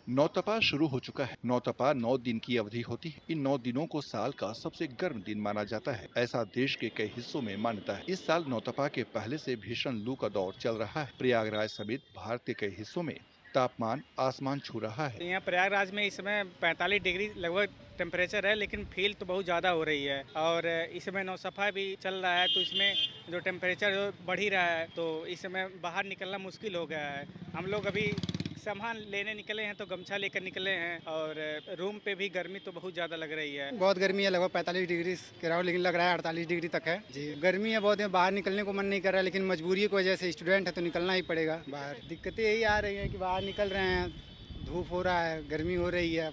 नौतपा शुरू हो चुका है। नौतपा 9 दिन की अवधि होती है। इन 9 दिनों को साल का सबसे गर्म दिन माना जाता है। ऐसा देश के कई हिस्सों में मान्यता है। इस साल नौतपा के पहले से भीषण लू का दौर चल रहा है। प्रयागराज समेत भारत के कई हिस्सों में तापमान आसमान छू रहा है। यहाँ प्रयागराज में इस समय 45 डिग्री लगभग टेम्परेचर है, लेकिन फील तो बहुत ज़्यादा हो रही है। और इस समय नौसफा भी चल रहा है, तो इसमें जो टेम्परेचर बढ़ ही रहा है, तो इस समय बाहर निकलना मुश्किल हो गया है। हम लोग अभी सामान लेने निकले हैं तो गमछा लेकर निकले हैं, और रूम पे भी गर्मी तो बहुत ज़्यादा लग रही है। बहुत गर्मी है, लगभग 45 डिग्री के अराउंड, लेकिन लग रहा है 48 डिग्री तक है जी। गर्मी है बहुत है, बाहर निकलने को मन नहीं कर रहा है, लेकिन मजबूरी की वजह से स्टूडेंट है तो निकलना ही पड़ेगा बाहर। दिक्कतें यही आ रही हैं कि बाहर निकल रहे हैं, धूप हो रहा है, गर्मी हो रही है,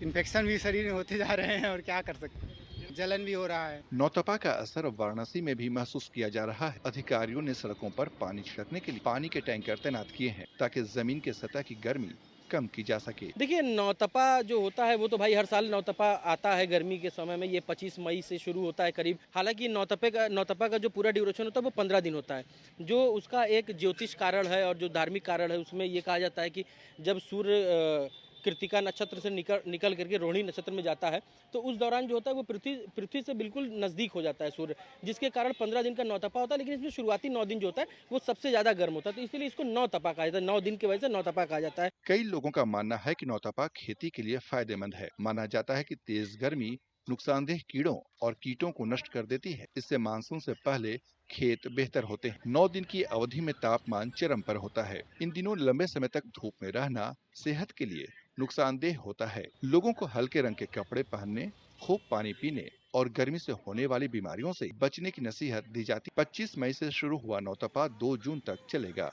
इन्फेक्शन भी शरीर में होते जा रहे हैं और क्या कर सकते हैं, जलन भी हो रहा है। नौतपा का असर वाराणसी में भी महसूस किया जा रहा है। अधिकारियों ने सड़कों पर पानी छिड़कने के लिए पानी के टैंकर तैनात किए हैं, ताकि जमीन के सतह की गर्मी कम की जा सके। देखिए, नौतपा जो होता है वो तो भाई हर साल नौतपा आता है गर्मी के समय में। ये 25 मई से शुरू होता है करीब। हालांकि नौतपा का जो पूरा ड्यूरेशन होता है वो 15 दिन होता है। जो उसका एक ज्योतिष कारण है और जो धार्मिक कारण है, उसमें ये कहा जाता है कि जब सूर्य कृत्तिका नक्षत्र से निकल करके रोहिणी नक्षत्र में जाता है, तो उस दौरान जो होता है वो पृथ्वी से बिल्कुल नज़दीक हो जाता है सूर्य, जिसके कारण 15 दिन का नौतपा होता है। लेकिन इसमें शुरुआती 9 दिन जो होता है वो सबसे ज़्यादा गर्म होता है, तो इसलिए इसको नौतपा कहा जाता है। 9 दिन की वजह से नौतपा कहा जाता है। कई लोगों का मानना है कि नौतपा खेती के लिए फायदेमंद है। माना जाता है कि तेज गर्मी नुकसानदेह कीड़ों और कीटों को नष्ट कर देती है। इससे मानसून से पहले खेत बेहतर होते हैं। 9 दिन की अवधि में तापमान चरम पर होता है। इन दिनों लंबे समय तक धूप में रहना सेहत के लिए नुकसानदेह होता है। लोगों को हल्के रंग के कपड़े पहनने, खूब पानी पीने और गर्मी से होने वाली बीमारियों से बचने की नसीहत दी जाती है। 25 मई से शुरू हुआ नौतपा 2 जून तक चलेगा।